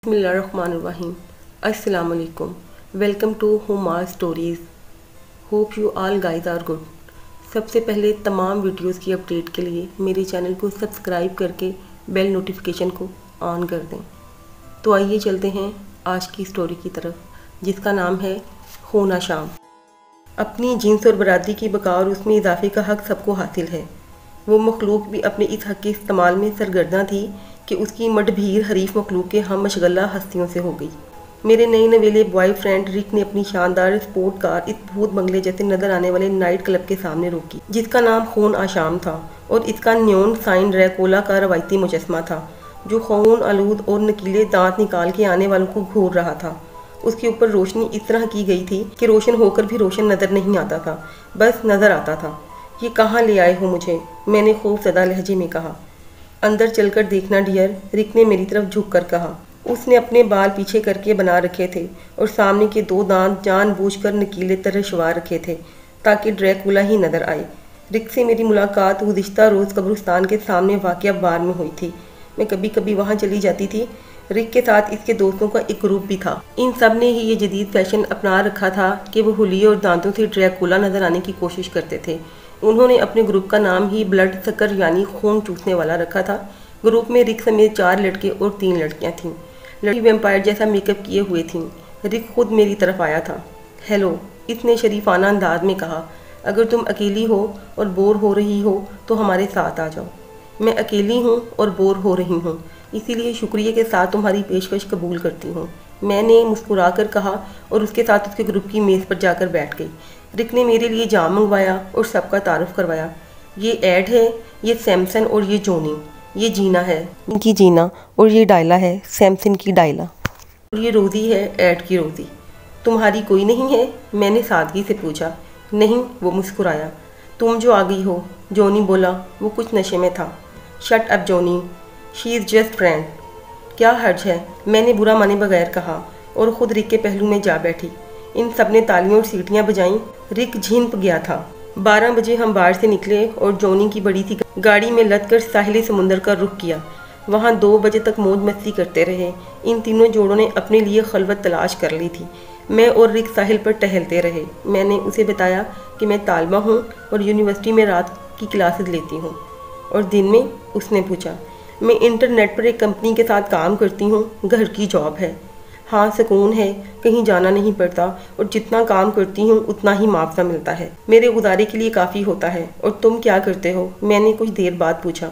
Bismillahirrahmanirrahim. Assalamu alaikum. Welcome to Humar Stories. Hope you all guys are good. सबसे पहले तमाम videos की update के लिए मेरे चैनल को सब्सक्राइब करके बेल नोटिफिकेशन को ऑन कर दें। तो आइए चलते हैं आज की स्टोरी की तरफ, जिसका नाम है खून आशाम। अपनी जिन्स और बरादरी की बका और उसमें इजाफे का हक सबको हासिल है। वो मखलूक भी अपने इस हक के इस्तेमाल में सरगर्दा थी कि उसकी मडभीर हरीफ मखलूक के हम मशगला हस्तियों से हो गई। मेरे नए नवेले बॉय फ्रेंड रिक ने अपनी शानदार स्पोर्ट कार इस भूत बंगले जैसे नजर आने वाले नाइट क्लब के सामने रोकी, जिसका नाम खून आशाम था और इसका न्योन साइन ड्रैकुला का रवायती मुजस्मा था, जो खून आलूद और नकीले दांत निकाल के आने वालों को घूर रहा था। उसके ऊपर रोशनी इस तरह की गई थी कि रोशन होकर भी रोशन नजर नहीं आता था, बस नजर आता था। ये कहाँ ले आए हो मुझे? मैंने खूब सदा लहजे में कहा। अंदर चलकर देखना डियर, रिक ने मेरी तरफ झुक कर कहा। उसने अपने बाल पीछे करके बना रखे थे और सामने के दो दांत जानबूझकर नकीले तरशवार रखे थे ताकि ड्रैकुला ही नजर आए। रिक से मेरी मुलाकात गुज़िश्ता रोज़ कब्रिस्तान के सामने वाक़िया बार में हुई थी। मैं कभी कभी वहाँ चली जाती थी। रिक के साथ इसके दोस्तों का एक ग्रुप भी था। इन सब ने ही ये जदीद फैशन अपना रखा था कि वो हुलिये और दांतों से ड्रैकुला नजर आने की कोशिश करते थे। उन्होंने अपने ग्रुप का नाम ही ब्लड सकर यानी खून चूसने वाला रखा था। ग्रुप में रिक समेत 4 लड़के और 3 लड़कियां थीं। लड़की वैम्पायर जैसा मेकअप किए हुए थीं। रिक खुद मेरी तरफ आया था। हेलो, इसने शरीफाना अंदाज में कहा। अगर तुम अकेली हो और बोर हो रही हो तो हमारे साथ आ जाओ। मैं अकेली हूँ और बोर हो रही हूँ, इसीलिए शुक्रिया के साथ तुम्हारी पेशकश कबूल करती हूँ, मैंने मुस्कुराकर कहा और उसके साथ उसके ग्रुप की मेज़ पर जाकर बैठ गई। रिक ने मेरे लिए जाम मंगवाया और सबका तारुफ करवाया। ये एड है, ये सैमसन और ये जोनी, ये जीना है इनकी जीना और ये डायला है सैमसन की डायला और ये रोज़ी है एड की रोज़ी। तुम्हारी कोई नहीं है? मैंने सादगी से पूछा। नहीं, वो मुस्कुराया। तुम जो आ गई हो, जोनी बोला। वो कुछ नशे में था। Shut up Johnny, she is just friend. क्या हर्ज है? मैंने बुरा माने बगैर कहा और ख़ुद रिक के पहलू में जा बैठी। इन सब ने तालियों और सीटियां बजाईं। रिक झिंप गया था। 12 बजे हम बार से निकले और जोनी की बड़ी सी गाड़ी में लद कर साहिल समुंदर का रुख किया। वहाँ 2 बजे तक मौज मस्ती करते रहे। इन तीनों जोड़ों ने अपने लिए खलवत तलाश कर ली थी। मैं और रिक साहिल पर टहलते रहे। मैंने उसे बताया कि मैं तालबा हूँ और यूनिवर्सिटी में रात की क्लासेस लेती हूँ। और दिन में? उसने पूछा। मैं इंटरनेट पर एक कंपनी के साथ काम करती हूँ, घर की जॉब है। हाँ, सुकून है, कहीं जाना नहीं पड़ता और जितना काम करती हूँ उतना ही मुआवजा मिलता है। मेरे गुजारे के लिए काफ़ी होता है। और तुम क्या करते हो? मैंने कुछ देर बाद पूछा।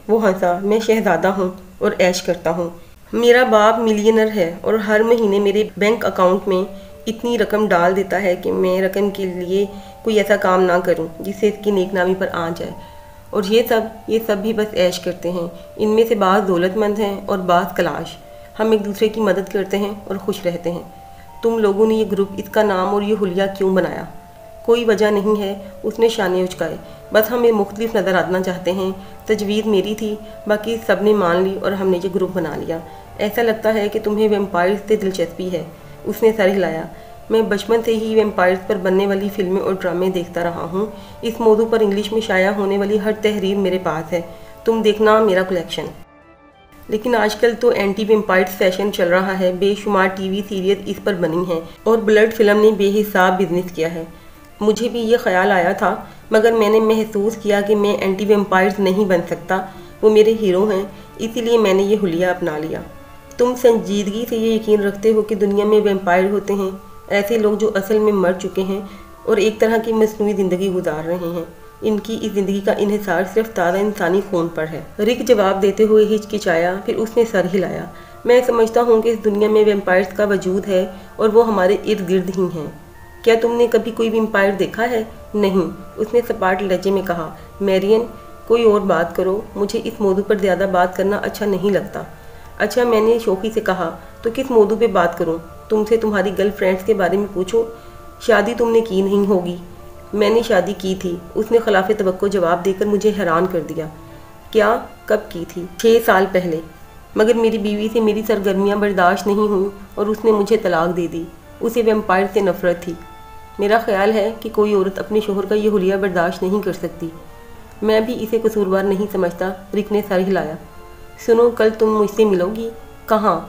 वो हंसा। मैं शहजादा हूँ और ऐश करता हूँ। मेरा बाप मिलियनर है और हर महीने मेरे बैंक अकाउंट में इतनी रकम डाल देता है कि मैं रकम के लिए कोई ऐसा काम ना करूँ जिससे इसकी नेकनामी पर आ जाए। और ये सब भी बस ऐश करते हैं। इनमें से बाज़ दौलतमंद हैं और बाज़ कलाश। हम एक दूसरे की मदद करते हैं और खुश रहते हैं। तुम लोगों ने ये ग्रुप, इसका नाम और ये हुलिया क्यों बनाया? कोई वजह नहीं है, उसने शाने उचकाए। बस हमें मुख्तलिफ नज़र आना चाहते हैं। तजवीज़ मेरी थी, बाकी सब ने मान ली और हमने ये ग्रुप बना लिया। ऐसा लगता है कि तुम्हें वैम्पायर्स से दिलचस्पी है, उसने सर हिलाया। मैं बचपन से ही वैम्पायर्स पर बनने वाली फिल्में और ड्रामे देखता रहा हूँ। इस मौजू पर इंग्लिश में शाया होने वाली हर तहरीर मेरे पास है। तुम देखना मेरा कलेक्शन। लेकिन आजकल तो एंटी वैम्पायर्स फैशन चल रहा है। बेशुमार टीवी सीरीज इस पर बनी हैं और ब्लड फिल्म ने बेहिसाब बिजनेस किया है। मुझे भी ये ख्याल आया था, मगर मैंने महसूस किया कि मैं एंटी वैम्पायर्स नहीं बन सकता। वो मेरे हीरो हैं, इसीलिए मैंने ये हुलिया अपना लिया। तुम संजीदगी से ये यकीन रखते हो कि दुनिया में वैम्पायर होते हैं, ऐसे लोग जो असल में मर चुके हैं और एक तरह की मसनूई ज़िंदगी गुजार रहे हैं। इनकी इस ज़िंदगी का इन्हिसार सिर्फ ताज़ा इंसानी खून पर है। रिक जवाब देते हुए हिचकिचाया, फिर उसने सर हिलाया। मैं समझता हूँ कि इस दुनिया में वैम्पायर्स का वजूद है और वो हमारे इर्द गिर्द ही हैं। क्या तुमने कभी कोई वैम्पायर देखा है? नहीं, उसने सपाट लहजे में कहा। मैरियन, कोई और बात करो, मुझे इस मौजू पर ज़्यादा बात करना अच्छा नहीं लगता। अच्छा, मैंने शौकी से कहा, तो किस मौजू पर बात करूँ? तुमसे तुम्हारी गर्ल फ्रेंड्स के बारे में पूछूँ? शादी तुमने की नहीं होगी। मैंने शादी की थी, उसने खिलाफ तवक्को जवाब देकर मुझे हैरान कर दिया। क्या? कब की थी? 6 साल पहले। मगर मेरी बीवी से मेरी सरगर्मियाँ बर्दाश्त नहीं हुई और उसने मुझे तलाक दे दी। उसे वैम्पायर से नफरत थी। मेरा ख्याल है कि कोई औरत अपने शोहर का ये हुलिया बर्दाश्त नहीं कर सकती। मैं भी इसे कसूरवार नहीं समझता। रिक ने सर हिलाया। सुनो, कल तुम मुझसे मिलोगी? کہاں؟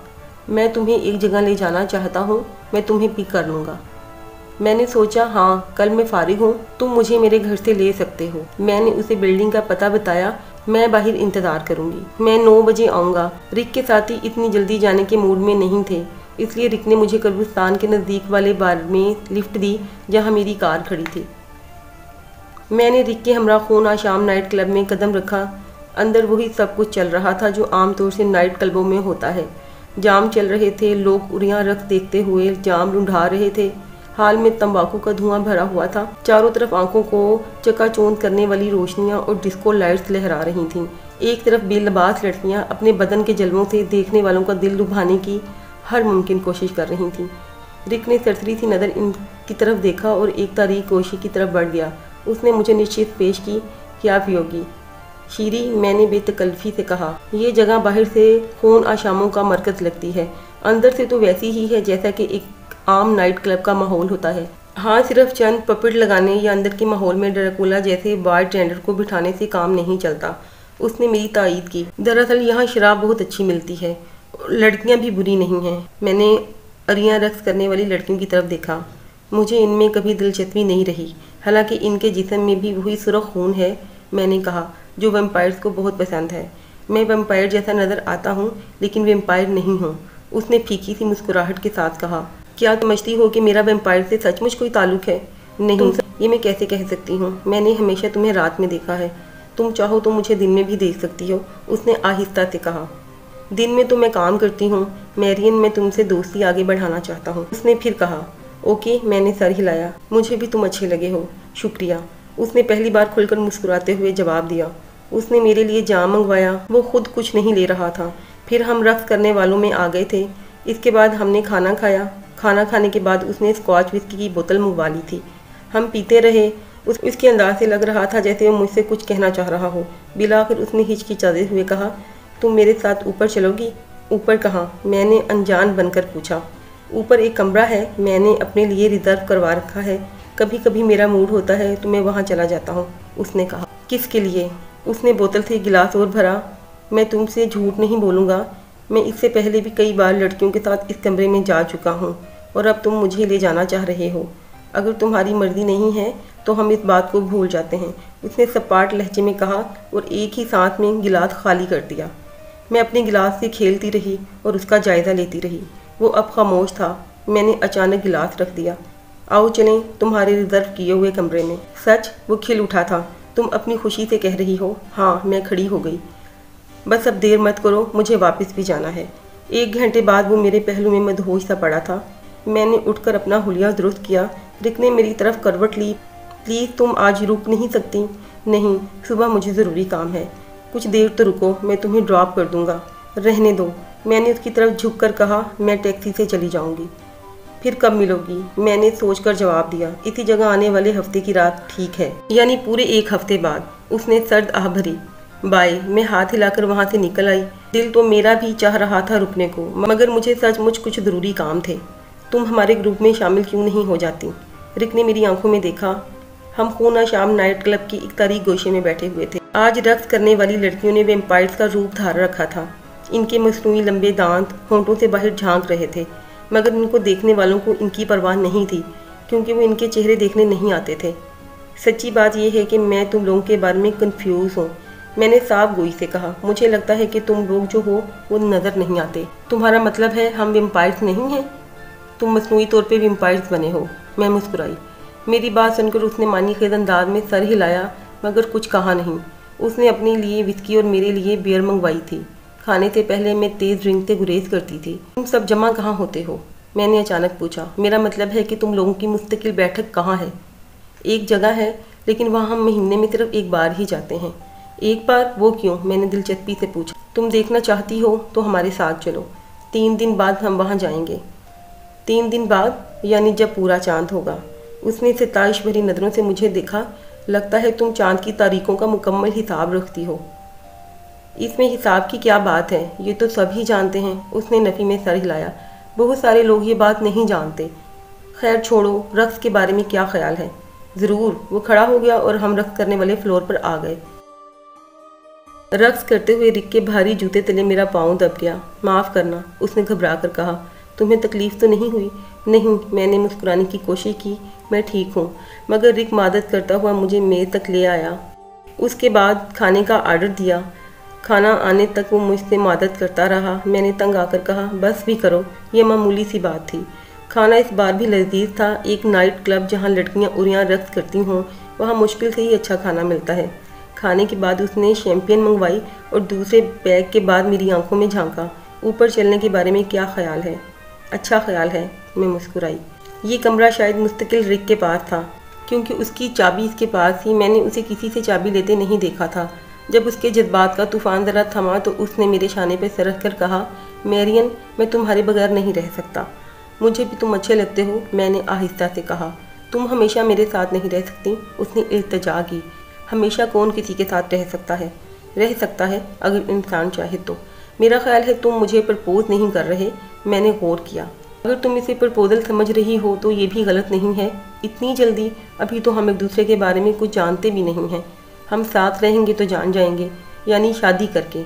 میں تمہیں ایک جگہ لے جانا چاہتا ہوں، میں تمہیں پک کر لوں گا۔ میں نے سوچا ہاں کل میں فارغ ہوں، تم مجھے میرے گھر سے لے سکتے ہو۔ میں نے اسے بلڈنگ کا پتہ بتایا، میں باہر انتظار کروں گی، میں 9 بجے آؤں گا۔ رک کے ساتھی اتنی جلدی جانے کے موڈ میں نہیں تھے، اس لیے رک نے مجھے قبرستان کے نزدیک والے بار میں لفٹ دی جہاں میری کار کھڑی تھی۔ میں نے رک کے ہمراہ خون آشام نائٹ کلب میں قدم رکھا۔ اندر وہی سب کچھ چل رہا تھا جو عام طور سے نائٹ کلبوں میں ہوتا ہے۔ جام چل رہے تھے، لوگ اریاں رقص دیکھتے ہوئے جام ڈھونڈا رہے تھے۔ حال میں تمباکو کا دھواں بھرا ہوا تھا، چاروں طرف آنکھوں کو چکا چوند کرنے والی روشنیاں اور ڈسکو لائٹس لہرا رہی تھیں۔ ایک طرف بے لباس لڑکیاں اپنے بدن کے جلووں سے دیکھنے والوں کا دل لبھانے کی ہر ممکن کوشش کر رہی تھیں۔ رک نے سرسری سی نظر ان کی طرف دیکھا اور ایک تاریک گوشے کی طرف بڑھ گیا۔ اس نے مجھے نشچت پیش کی، کیا پیوگی؟ شیری، میں نے بے تکلفی سے کہا۔ یہ جگہ باہر سے خون آشاموں کا مرکز لگتی ہے، اندر سے تو ویسی ہی ہے جیسا کہ ایک عام نائٹ کلب کا ماحول ہوتا ہے۔ ہاں، صرف چند پپٹ لگانے یا اندر کے ماحول میں ڈریکولا جیسے بار ٹینڈر کو بٹھانے سے کام نہیں چلتا۔ اس نے میری تائید کی۔ دراصل یہاں شراب بہت اچھی ملتی ہے، لڑکیاں بھی بری نہیں ہیں۔ میں نے اریاں رقص کرنے والی لڑکیوں کی طرف دیکھا۔ مجھے ان میں کبھی دلچسپی نہیں رہی، حالانکہ ان کے جسم میں بھی وہی سرخ خون ہے، میں نے کہا، جو ویمپائرز کو بہت پسند ہے۔ میں ویمپائر جیسا نظر آتا ہوں لیکن ویمپائر نہیں ہوں، اس نے پھیکی سی مسکراہٹ کے ساتھ کہا۔ کیا تم سمجھتی ہو کہ میرا ویمپائر سے سچ مچ کوئی تعلق ہے؟ نہیں، یہ میں کیسے کہہ سکتی ہوں؟ میں نے ہمیشہ تمہیں رات میں دیکھا ہے، تم چاہو تو مجھے دن میں بھی دیکھ سکتی ہو، اس نے آہستہ سے کہا۔ دن میں تو میں کام کرتی ہوں میرین، میں تم سے دوستی آگے بڑھانا چاہتا ہوں، اس نے پھر کہا۔ اوکے، میں نے سر ہلایا۔ مجھے بھی تم اچھے لگے ہو، شکریہ، اس نے پہلی بار کھل کر مسکراتے ہوئے جواب دیا۔ اس نے میرے لیے جام منگوایا، وہ خود کچھ نہیں لے رہا تھا۔ پھر ہم رقص کرنے والوں میں آ گئے تھے۔ اس کے بعد ہم نے کھانا کھایا۔ کھانا کھانے کے بعد اس نے اسکاچ وسکی کی بوتل منگوا لی تھی۔ ہم پیتے رہے۔ اس کے انداز سے لگ رہا تھا جیسے وہ مجھ سے کچھ کہنا چاہ رہا ہو۔ بالآخر اس نے ہچکچاتے ہوئے کہا، تم میرے ساتھ اوپر چلو گی؟ اوپر کہاں؟ میں نے انجان بن کر پوچھا۔ اوپر ایک کمرہ ہے، میں نے اپنے لیے ریزرو کروا رکھا ہے، کبھی کبھی میرا موڈ ہوتا ہے تو میں وہاں چلا جاتا ہوں، اس نے کہا۔ کس کے لیے؟ اس نے بوتل سے گلاس اور بھرا۔ میں تم سے جھوٹ نہیں بولوں گا، میں اس سے پہلے بھی کئی بار لڑکیوں کے ساتھ اس کمرے میں جا چکا ہوں، اور اب تم مجھے لے جانا چاہ رہے ہو۔ اگر تمہاری مرضی نہیں ہے تو ہم اس بات کو بھول جاتے ہیں، اس نے سپاٹ لہجے میں کہا اور ایک ہی سانس میں گلاس خالی کر دیا۔ میں اپنے گلاس سے کھیلتی رہی اور اس کا جائزہ لیتی رہی۔ وہ اب خاموش تھا۔ میں نے اچانک گلاس رکھ دیا۔ آؤ چلیں تمہارے ریزرو کیے ہوئے کمرے میں۔ سچ؟ وہ کھل اٹھا تھا۔ تم اپنی خوشی سے کہہ رہی ہو؟ ہاں، میں کھڑی ہو گئی۔ بس اب دیر مت کرو، مجھے واپس بھی جانا ہے۔ 1 گھنٹے بعد وہ میرے پہلو میں مدہوش سا پڑا تھا۔ میں نے اٹھ کر اپنا حلیہ درست کیا۔ رک نے میری طرف کروٹ لی۔ پلیز تم آج رک نہیں سکتی؟ نہیں، صبح مجھے ضروری کام ہے۔ کچھ دیر تو رکو، میں تمہیں ڈراپ کر دوں گا۔ رہنے دو، میں نے اس کی طرف جھک کر کہا، میں ٹیکسی سے چلی جاؤں گی۔ پھر کب ملو گی؟ میں نے سوچ کر جواب دیا، اسی جگہ آنے والے ہفتے کی رات ٹھیک ہے، یعنی پورے 1 ہفتے بعد۔ اس نے سرد آہ بھری۔ بائے۔ میں ہاتھ ہلا کر وہاں سے نکل آئی۔ دل تو میرا بھی چاہ رہا تھا رکنے کو، مگر مجھے سچ مچ کچھ ضروری کام تھے۔ تم ہمارے گروپ میں شامل کیوں نہیں ہو جاتی؟ رک نے میری آنکھوں میں دیکھا۔ ہم خون آشام نائٹ کلب کی ایک تاریک گوشے میں بیٹھے ہوئے تھے۔ آج رقص کرنے والی لڑکیوں نے ویمپائرز کا روپ دھار رکھا تھا۔ ان کے مصنوعی لمبے دانت ہونٹوں سے باہر جھانک رہے تھے، مگر ان کو دیکھنے والوں کو ان کی پرواہ نہیں تھی، کیونکہ وہ ان کے چہرے دیکھنے نہیں آتے تھے۔ سچی بات یہ ہے کہ میں تم لوگوں کے بارے میں کنفیوز ہوں، میں نے صاف گوئی سے کہا۔ مجھے لگتا ہے کہ تم لوگ جو ہو وہ نظر نہیں آتے۔ تمہارا مطلب ہے ہم ویمپائرز نہیں ہیں؟ تم مصنوعی طور پہ ویمپائرز بنے ہو؟ میں مسکرائی۔ میری بات سن کر اس نے معنی خیز انداز میں سر ہلایا، مگر کچھ کہا نہیں۔ اس نے اپنے لیے وسکی اور میرے لیے بیئر منگوائی تھی۔ کھانے سے پہلے میں تیز ڈرنک سے گریز کرتی تھی۔ تم سب جمع کہاں ہوتے ہو؟ میں نے اچانک پوچھا۔ میرا مطلب ہے کہ تم لوگوں کی مستقل بیٹھک کہاں ہے؟ ایک جگہ ہے، لیکن وہاں ہم مہینے میں صرف 1 بار ہی جاتے ہیں۔ 1 بار؟ وہ کیوں؟ میں نے دلچسپی سے پوچھا۔ تم دیکھنا چاہتی ہو تو ہمارے ساتھ چلو، 3 دن بعد ہم وہاں جائیں گے۔ 3 دن بعد؟ یعنی جب پورا چاند ہوگا۔ اس نے ستائش بھری نظروں سے مجھے دیکھا۔ لگتا ہے تم چاند کی تاریخوں کا مکمل حساب رکھتی ہو۔ اس میں حساب کی کیا بات ہے، یہ تو سب ہی جانتے ہیں، اس نے نفی میں سر ہلایا۔ بہت سارے لوگ یہ بات نہیں جانتے۔ خیر چھوڑو، رقص کے بارے میں کیا خیال ہے؟ ضرور، وہ کھڑا ہو گیا اور ہم رقص کرنے والے فلور پر آ گئے۔ रक्स करते हुए रिक के भारी जूते तले मेरा पाँव दब गया। माफ़ करना, उसने घबरा कर कहा। तुम्हें तकलीफ़ तो नहीं हुई? नहीं, मैंने मुस्कुराने की कोशिश की। मैं ठीक हूँ। मगर रिक मदद करता हुआ मुझे मेज़ तक ले आया। उसके बाद खाने का आर्डर दिया। खाना आने तक वो मुझसे मदद करता रहा। मैंने तंग आकर कहा, बस भी करो, ये मामूली सी बात थी। खाना इस बार भी लजीज था। एक नाइट क्लब जहाँ लड़कियाँ उड़ियाँ रक्स करती हों, वहाँ मुश्किल से ही अच्छा खाना मिलता है। खाने के बाद उसने शैम्पेन मंगवाई और दूसरे बैग के बाद मेरी आंखों में झांका। ऊपर चलने के बारे में क्या ख्याल है? अच्छा ख्याल है, मैं मुस्कुराई। ये कमरा शायद मुस्तकिल रिक के पास था, क्योंकि उसकी चाबी इसके पास थी। मैंने उसे किसी से चाबी लेते नहीं देखा था। जब उसके जज्बात का तूफ़ान ज़रा थमा तो उसने मेरे शाने पर सरक कर कहा, मैरियन, मैं तुम्हारे बगैर नहीं रह सकता। मुझे भी तुम अच्छे लगते हो, मैंने आहिस्ता से कहा। तुम हमेशा मेरे साथ नहीं रह सकती, उसने इल्तिजा की। हमेशा कौन किसी के साथ रह सकता है? रह सकता है अगर इंसान चाहे तो। मेरा ख्याल है तुम मुझे प्रपोज नहीं कर रहे। मैंने गौर किया। अगर तुम इसे प्रपोजल समझ रही हो तो ये भी गलत नहीं है। इतनी जल्दी? अभी तो हम एक दूसरे के बारे में कुछ जानते भी नहीं हैं। हम साथ रहेंगे तो जान जाएंगे, यानी शादी करके।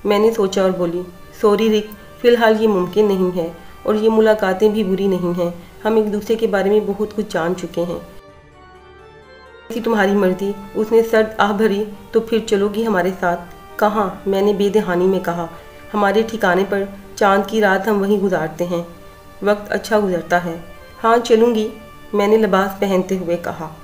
मैंने सोचा और बोली, सॉरी रिक, फ़िलहाल ये मुमकिन नहीं है और ये मुलाकातें भी बुरी नहीं हैं। हम एक दूसरे के बारे में बहुत कुछ जान चुके हैं। तुम्हारी मर्जी, उसने सर्द आह भरी। तो फिर चलोगी हमारे साथ? कहाँ? मैंने बेदहानी में कहा। हमारे ठिकाने पर। चांद की रात हम वहीं गुजारते हैं। वक्त अच्छा गुजरता है। हाँ चलूँगी, मैंने लिबास पहनते हुए कहा।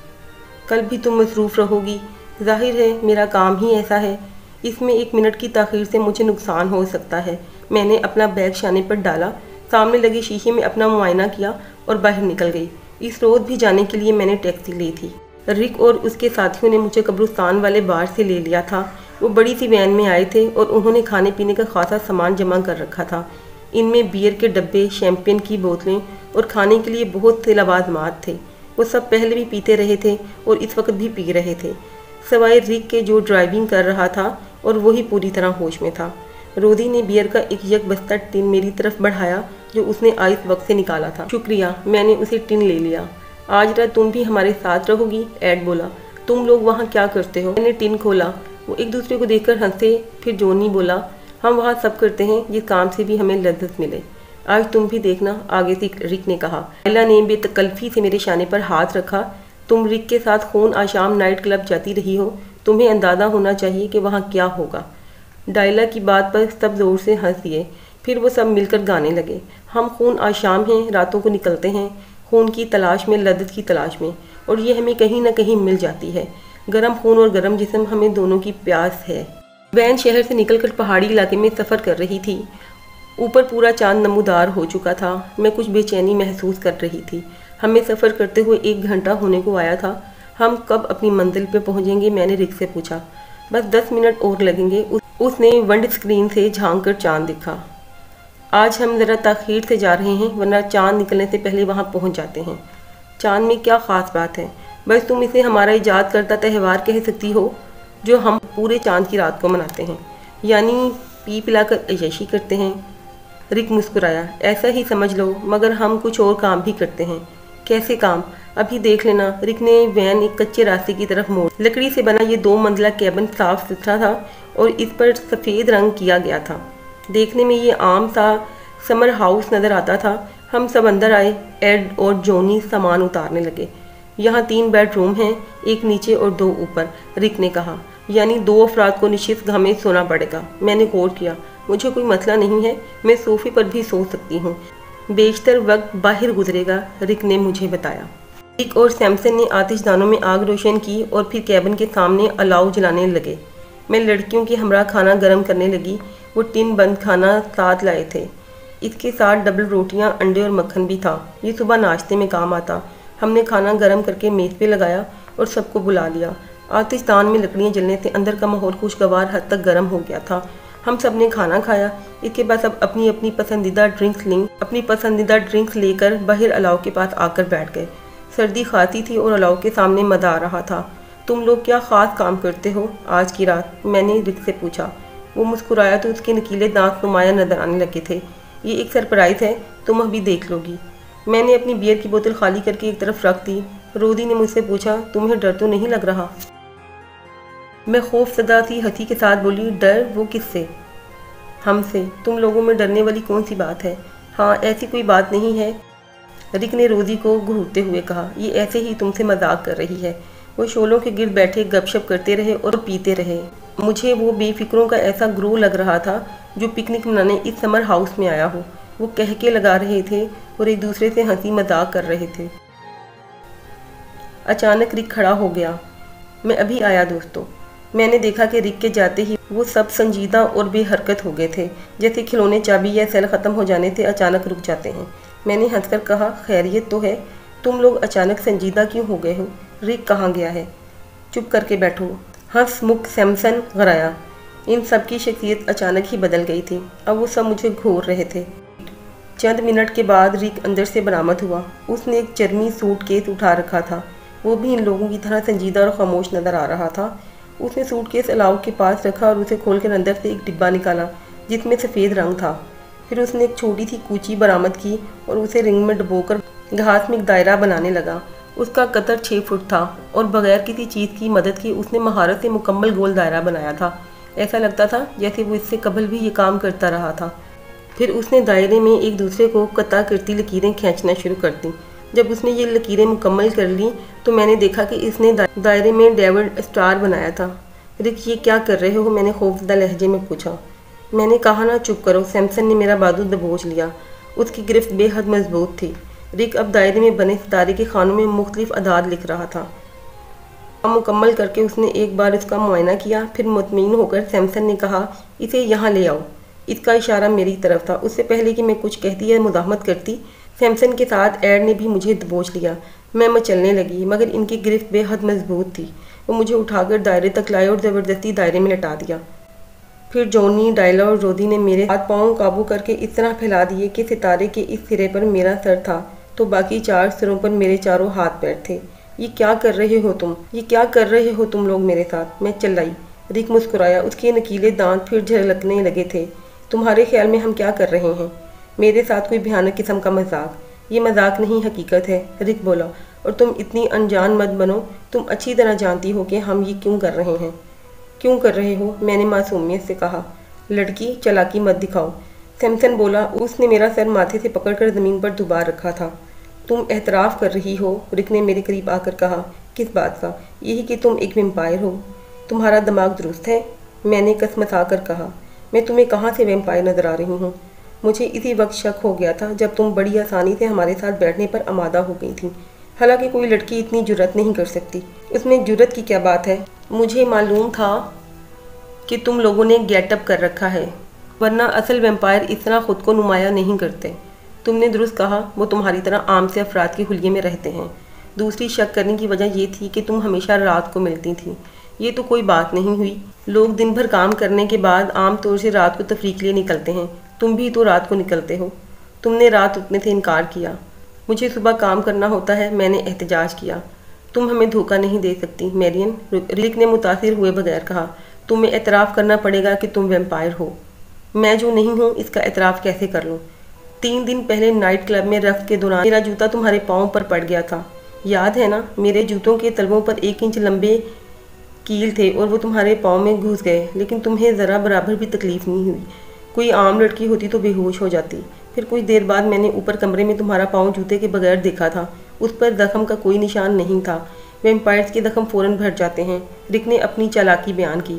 कल भी तुम मसरूफ़ रहोगी? जाहिर है, मेरा काम ही ऐसा है। इसमें 1 मिनट की ताख़ीर से मुझे नुकसान हो सकता है। मैंने अपना बैग शाने पर डाला, सामने लगे शीशे में अपना मुआयना किया और बाहर निकल गई। इस रोज़ भी जाने के लिए मैंने टैक्सी ली थी। रिक और उसके साथियों ने मुझे कब्रिस्तान वाले बार से ले लिया था। वो बड़ी सी वैन में आए थे और उन्होंने खाने पीने का खासा सामान जमा कर रखा था। इनमें बियर के डब्बे, शैम्पेन की बोतलें और खाने के लिए बहुत से लवाजमात थे। वो सब पहले भी पीते रहे थे और इस वक्त भी पी रहे थे, सवाए रिक के जो ड्राइविंग कर रहा था और वही पूरी तरह होश में था। रोदी ने बियर का एक बस्ता टिन मेरी तरफ बढ़ाया जो उसने आइस वक्त से निकाला था। शुक्रिया, मैंने उसे टिन ले लिया। आज रात तुम भी हमारे साथ रहोगी? एड बोला। तुम लोग वहाँ क्या करते हो? मैंने टिन खोला। वो एक दूसरे को देखकर हंसे। फिर जोनी बोला, हम वहाँ सब करते हैं जिस काम से भी हमें लज्जत मिले। आज तुम भी देखना, आगे से रिक ने कहा। लायला ने बेतकल्फी से मेरे शाने पर हाथ रखा। तुम रिक के साथ खून आशाम नाइट क्लब जाती रही हो, तुम्हें अंदाज़ा होना चाहिए कि वहाँ क्या होगा। डायला की बात पर सब ज़ोर से हंस दिए। फिर वो सब मिलकर गाने लगे। हम खून आशाम हैं, रातों को निकलते हैं खून की तलाश में, लज्जत की तलाश में, और ये हमें कहीं ना कहीं मिल जाती है। गर्म खून और गर्म जिस्म, हमें दोनों की प्यास है। वैन शहर से निकलकर पहाड़ी इलाके में सफ़र कर रही थी। ऊपर पूरा चांद नमूदार हो चुका था। मैं कुछ बेचैनी महसूस कर रही थी। हमें सफ़र करते हुए 1 घंटा होने को आया था। हम कब अपनी मंजिल पर पहुँचेंगे? मैंने रिक से पूछा। बस 10 मिनट और लगेंगे, उसने विंड स्क्रीन से झांक कर चाँद दिखा। आज हम ज़रा ताख़ीर से जा रहे हैं, वरना चाँद निकलने से पहले वहाँ पहुँच जाते हैं। चाँद में क्या ख़ास बात है? बस तुम इसे हमारा इजाद करता त्यौहार कह सकती हो, जो हम पूरे चाँद की रात को मनाते हैं, यानी पी पिलाकर अय्याशी करते हैं। रिक मुस्कुराया। ऐसा ही समझ लो, मगर हम कुछ और काम भी करते हैं। कैसे काम? अभी देख लेना। रिक ने वैन एक कच्चे रास्ते की तरफ मोड़। लकड़ी से बना ये 2 मंजिला कैबिन साफ सुथरा था और इस पर सफ़ेद रंग किया गया था। देखने में ये आम सा समर हाउस नज़र आता था। हम सब अंदर आए। एड और जॉनी सामान उतारने लगे। यहाँ 3 बेडरूम हैं, एक नीचे और 2 ऊपर, रिक ने कहा। यानी 2 अफराद को निश्चित घर में सोना पड़ेगा। मैंने गौर किया। मुझे कोई मसला नहीं है, मैं सोफे पर भी सो सकती हूँ। बेशतर वक्त बाहर गुजरेगा, रिक ने मुझे बताया। रिक और सैमसन ने आतिशदानों में आग रोशन की और फिर कैबिन के सामने अलाव जलाने लगे। मैं लड़कियों की हमरा खाना गर्म करने लगी। वो टिन बंद खाना साथ लाए थे। इसके साथ डबल रोटियां, अंडे और मक्खन भी था। ये सुबह नाश्ते में काम आता। हमने खाना गर्म करके मेज़ पे लगाया और सबको बुला लिया। आतिशदान में लकड़ियाँ जलने से अंदर का माहौल खुशगवार हद तक गर्म हो गया था। हम सब ने खाना खाया। इसके बाद सब अपनी अपनी पसंदीदा ड्रिंक्स लेकर बाहर अलाव के पास आकर बैठ गए। सर्दी खाती थी और अलाव के सामने मज़ा आ रहा था। तुम लोग क्या ख़ास काम करते हो आज की रात? मैंने रिक से पूछा। वो मुस्कुराया तो उसके नकीले दांत नुमाया नजर आने लगे थे। ये एक सरप्राइज़ है, तुम अभी देख लोगी। मैंने अपनी बियर की बोतल खाली करके एक तरफ रख दी। रोदी ने मुझसे पूछा, तुम्हें डर तो नहीं लग रहा? میں خوف زدہ سی ہنسی کے ساتھ بولی، ڈر؟ وہ کس سے؟ ہم سے۔ تم لوگوں میں ڈرنے والی کون سی بات ہے؟ ہاں، ایسی کوئی بات نہیں ہے، رک نے روزی کو گھورتے ہوئے کہا، یہ ایسے ہی تم سے مذاق کر رہی ہے۔ وہ شعلوں کے گرد بیٹھے گپ شپ کرتے رہے اور پیتے رہے۔ مجھے وہ بے فکروں کا ایسا گروہ لگ رہا تھا جو پکنک منانے اس سمر ہاؤس میں آیا ہو۔ وہ کہکے لگا رہے تھے اور ایک دوسرے سے ہنسی مذاق کر رہے تھے۔ اچانک رک کھڑا ہو گیا۔ میں ابھی آیا دوستو۔ میں نے دیکھا کہ رک کے جاتے ہی وہ سب سنجیدہ اور بے حرکت ہو گئے تھے، جیسے کھلونے چابی یا سیل ختم ہو جانے سے اچانک رک جاتے ہیں۔ میں نے ہنس کر کہا، خیریت تو ہے؟ تم لوگ اچانک سنجیدہ کیوں ہو گئے ہو؟ رک کہاں گیا ہے؟ چپ کر کے بیٹھو۔ ہنس مکھ سیمسن غرایا۔ ان سب کی شخصیت اچانک ہی بدل گئی تھی۔ اب وہ سب مجھے گھور رہے تھے۔ چند منٹ کے بعد رک اندر سے برآمد ہوا۔ اس نے ایک چرمی سوٹ کیس اٹھا رکھا تھا۔ وہ بھی ان لوگوں کی طرح سنجیدہ اور خاموش نظر آ رہا تھا۔ اس نے سوٹ کیس الاؤ کے پاس رکھا اور اسے کھول کر اندر سے ایک ڈبہ نکالا جس میں سفید رنگ تھا۔ پھر اس نے ایک چھوٹی سی کوچی برآمد کی اور اسے رنگ میں ڈبو کر گھاس میں ایک دائرہ بنانے لگا۔ اس کا قطر 6 فٹ تھا اور بغیر کسی چیز کی مدد کے اس نے مہارت سے مکمل گول دائرہ بنایا تھا۔ ایسا لگتا تھا جیسے وہ اس سے قبل بھی یہ کام کرتا رہا تھا۔ پھر اس نے دائرے میں ایک دوسرے کو قطع کرتی لکیریں کھینچنا شروع کر دیں۔ جب اس نے یہ لکیریں مکمل کر لیں تو میں نے دیکھا کہ اس نے دائرے میں ڈیوڈ اسٹار بنایا تھا۔ رک، یہ کیا کر رہے ہو؟ میں نے خوفزدہ لہجے میں پوچھا۔ میں نے کہا نا چپ کرو۔ سیمسن نے میرا بازو دبوچ لیا۔ اس کی گرفت بے حد مضبوط تھی۔ رک اب دائرے میں بنے ستارے کے خانوں میں مختلف اعداد لکھ رہا تھا۔ مکمل کر کے اس نے ایک بار اس کا معائنہ کیا، پھر مطمئن ہو کر سیمسن نے کہا، اسے یہاں لے آؤ۔ اس کا اشارہ میری طرف تھا۔ اس سے پہلے کہ میں کچھ کہتی یا مزاحمت کرتی، سیمسن کے ساتھ ایڈ نے بھی مجھے دبوچ لیا۔ میں مچلنے لگی مگر ان کی گرفت بے حد مضبوط تھی۔ وہ مجھے اٹھا کر دائرے تک لائے اور زبردستی دائرے میں لٹا دیا۔ پھر جونی، ڈائلا اور روزی نے میرے ہاتھ پاؤں قابو کر کے اس طرح پھیلا دیے کہ ستارے کے اس سرے پر میرا سر تھا تو باقی 4 سروں پر میرے چاروں ہاتھ پیر تھے۔ یہ کیا کر رہے ہو تم؟ یہ کیا کر رہے ہو تم لوگ میرے ساتھ؟ میں چلائی۔ رک مسکرایا۔ اس کے نکیلے دانت پھر جھلکنے لگے تھے۔ تمہارے خیال میں ہم کیا کر رہے ہیں؟ میرے ساتھ کوئی بھیانک قسم کا مذاق؟ یہ مذاق نہیں، حقیقت ہے، رک بولا۔ اور تم اتنی انجان مت بنو۔ تم اچھی طرح جانتی ہو کہ ہم یہ کیوں کر رہے ہیں۔ کیوں کر رہے ہو؟ میں نے معصومیت سے کہا۔ لڑکی، چالاکی مت دکھاؤ، سیمسن بولا۔ اس نے میرا سر ماتھے سے پکڑ کر زمین پر دبا رکھا تھا۔ تم اعتراف کر رہی ہو؟ رک نے میرے قریب آ کر کہا۔ کس بات کا؟ یہی کہ تم ایک ویمپائر ہو۔ تمہارا دماغ درست ہے؟ میں نے کسمسا کر کہا۔ میں تمہیں کہاں سے ویمپائر نظر آ رہی ہوں؟ مجھے اسی وقت شک ہو گیا تھا جب تم بڑی آسانی سے ہمارے ساتھ بیٹھنے پر آمادہ ہو گئی تھی۔ حالانکہ کوئی لڑکی اتنی جرأت نہیں کر سکتی۔ اس میں جرأت کی کیا بات ہے؟ مجھے معلوم تھا کہ تم لوگوں نے گیٹ اپ کر رکھا ہے، ورنہ اصل ویمپائر اس طرح خود کو نمایاں نہیں کرتے۔ تم نے درست کہا، وہ تمہاری طرح عام سے افراد کے حلیے میں رہتے ہیں۔ دوسری شک کرنے کی وجہ یہ تھی کہ تم ہمیشہ رات کو ملتی تھی۔ یہ تو کوئی بات نہیں ہوئی۔ لوگ دن بھر کام کرنے کے بعد عام طور سے رات کو تفریح کے لیے نکلتے ہیں۔ تم بھی تو رات کو نکلتے ہو۔ تم نے رات اٹھنے سے انکار کیا۔ مجھے صبح کام کرنا ہوتا ہے، میں نے احتجاج کیا۔ تم ہمیں دھوکہ نہیں دے سکتی میرین، رک نے متاثر ہوئے بغیر کہا۔ تمہیں اعتراف کرنا پڑے گا کہ تم ویمپائر ہو۔ میں جو نہیں ہوں اس کا اعتراف کیسے کر لوں؟ 3 دن پہلے نائٹ کلب میں رقص کے دوران میرا جوتا تمہارے پاؤں پر پڑ گیا تھا، یاد ہے نا؟ میرے جوتوں کے تلووں پر 1 انچ لمبے کیل تھے اور وہ تمہارے پاؤں میں گھس گئے، لیکن تمہیں ذرا برابر بھی تکلیف نہیں ہوئی۔ کوئی عام لڑکی ہوتی تو بے ہوش ہو جاتی۔ پھر کچھ دیر بعد میں نے اوپر کمرے میں تمہارا پاؤں جوتے کے بغیر دیکھا تھا۔ اس پر زخم کا کوئی نشان نہیں تھا۔ ویمپائرز کے زخم فوراً بھر جاتے ہیں، رک نے اپنی چالاکی بیان کی۔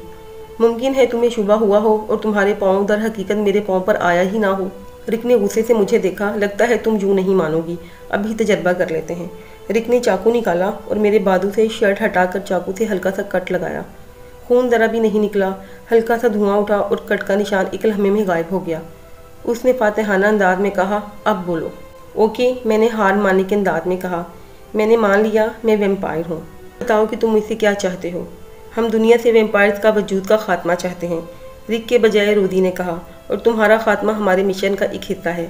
ممکن ہے تمہیں شبہ ہوا ہو اور تمہارے پاؤں در حقیقت میرے پاؤں پر آیا ہی نہ ہو۔ رک نے غصے سے مجھے دیکھا۔ لگتا ہے تم یوں نہیں مانو گی، ابھی تجربہ کر لیتے ہیں۔ رک نے چاقو نکالا اور میرے بازو سے شرٹ ہٹا کر چاقو سے ہلکا سا کٹ لگایا۔ خون ذرا بھی نہیں نکلا، ہلکا سا دھواں اٹھا اور کٹ کا نشان ایک لمحے میں غائب ہو گیا۔ اس نے فاتحانہ انداز میں کہا، اب بولو۔ اوکے، میں نے ہار ماننے کے انداز میں کہا۔ میں نے مان لیا، میں ویمپائر ہوں۔ بتاؤ کہ تم مجھ سے کیا چاہتے ہو؟ ہم دنیا سے ویمپائرز کا وجود کا خاتمہ چاہتے ہیں، رک کے بجائے روزی نے کہا، اور تمہارا خاتمہ ہمارے مشن کا ایک حصہ ہے۔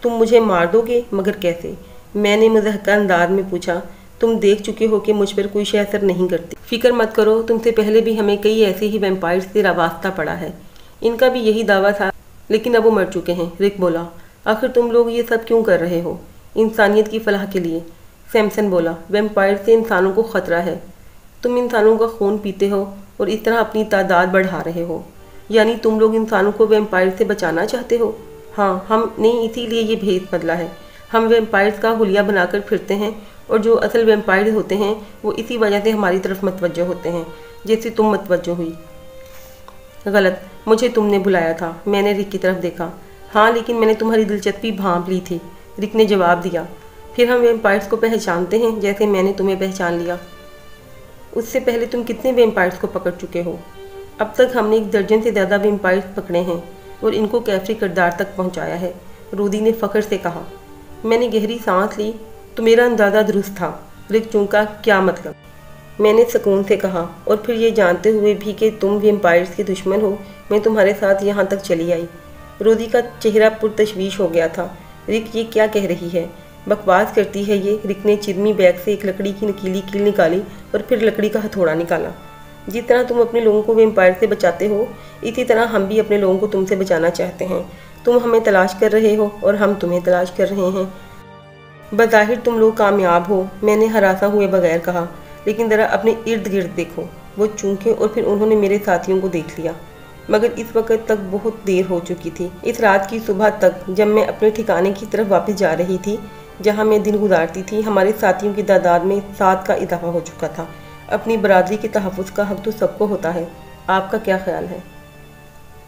تم مجھے مار دو گے، مگر کیسے؟ میں نے مضحکہ انداز میں پوچھا۔ تم دیکھ چکے ہو کہ مجھ پر کوئی شے اثر نہیں کرتی۔ فکر مت کرو، تم سے پہلے بھی ہمیں کئی ایسے ہی ویمپائرز سے وابستہ پڑا ہے۔ ان کا بھی یہی دعویٰ تھا، لیکن اب وہ مر چکے ہیں، رک بولا۔ آخر تم لوگ یہ سب کیوں کر رہے ہو؟ انسانیت کی فلاح کے لیے، سیمسن بولا۔ ویمپائر سے انسانوں کو خطرہ ہے۔ तुम इंसानों का खून पीते हो और इस तरह अपनी तादाद बढ़ा रहे हो। यानी तुम लोग इंसानों को वैम्पायर से बचाना चाहते हो? हाँ, हमने इसीलिए ये भेद बदला है। हम वैम्पायर्स का हुलिया बनाकर फिरते हैं और जो असल वैम्पायर होते हैं वो इसी वजह से हमारी तरफ मतवज्जो होते हैं, जैसे तुम मतवज्जो हुई। गलत, मुझे तुमने बुलाया था। मैंने रिक की तरफ देखा। हाँ, लेकिन मैंने तुम्हारी दिलचस्पी भांप ली थी, रिक ने जवाब दिया। फिर हम वैम्पायर्स को पहचानते हैं जैसे मैंने तुम्हें पहचान लिया। उससे पहले तुम कितने वैम्पायर्स को पकड़ चुके हो? अब तक हमने 1 दर्जन से ज़्यादा वैम्पायर्स पकड़े हैं और इनको कैफरी किरदार तक पहुंचाया है, रूदी ने फ़ख्र से कहा। मैंने गहरी सांस ली। तो मेरा अंदाज़ा दुरुस्त था, रिक चौंका। क्या मतलब? मैंने सुकून से कहा। और फिर ये जानते हुए भी कि तुम वैम्पायर्स के दुश्मन हो, मैं तुम्हारे साथ यहाँ तक चली आई। रूदी का चेहरा पुरतशवीश हो गया था। रिक ये क्या कह रही है? बकवास करती है ये। रिक ने चिदमी बैग से एक लकड़ी की नुकीली कील निकाली और फिर लकड़ी का हथौड़ा निकाला। जिस तरह तुम अपने लोगों को वैम्पायर से बचाते हो, इसी तरह हम भी अपने लोगों को तुमसे बचाना चाहते हैं। तुम हमें तलाश कर रहे हो और हम तुम्हें तलाश कर रहे हैं। बज़ाहिर तुम लोग कामयाब हो, मैंने हरासा हुए बगैर कहा, लेकिन ज़रा अपने इर्द गिर्द देखो। वो चूके और फिर उन्होंने मेरे साथियों को देख लिया, मगर इस वक्त तक बहुत देर हो चुकी थी। इस रात की सुबह तक जब मैं अपने ठिकाने की तरफ वापस जा रही थी जहाँ मैं दिन गुजारती थी, हमारे साथियों की तादाद में 7 का इजाफा हो चुका था। अपनी बरादरी के तहफ़्फ़ुज़ का हक़ तो सबको होता है। आपका क्या ख्याल है?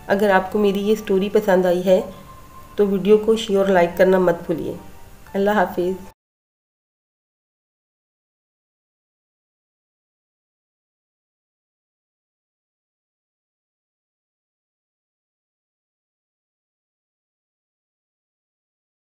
अगर आपको मेरी ये स्टोरी पसंद आई है तो वीडियो को शेयर और लाइक करना मत भूलिए। अल्लाह हाफिज़।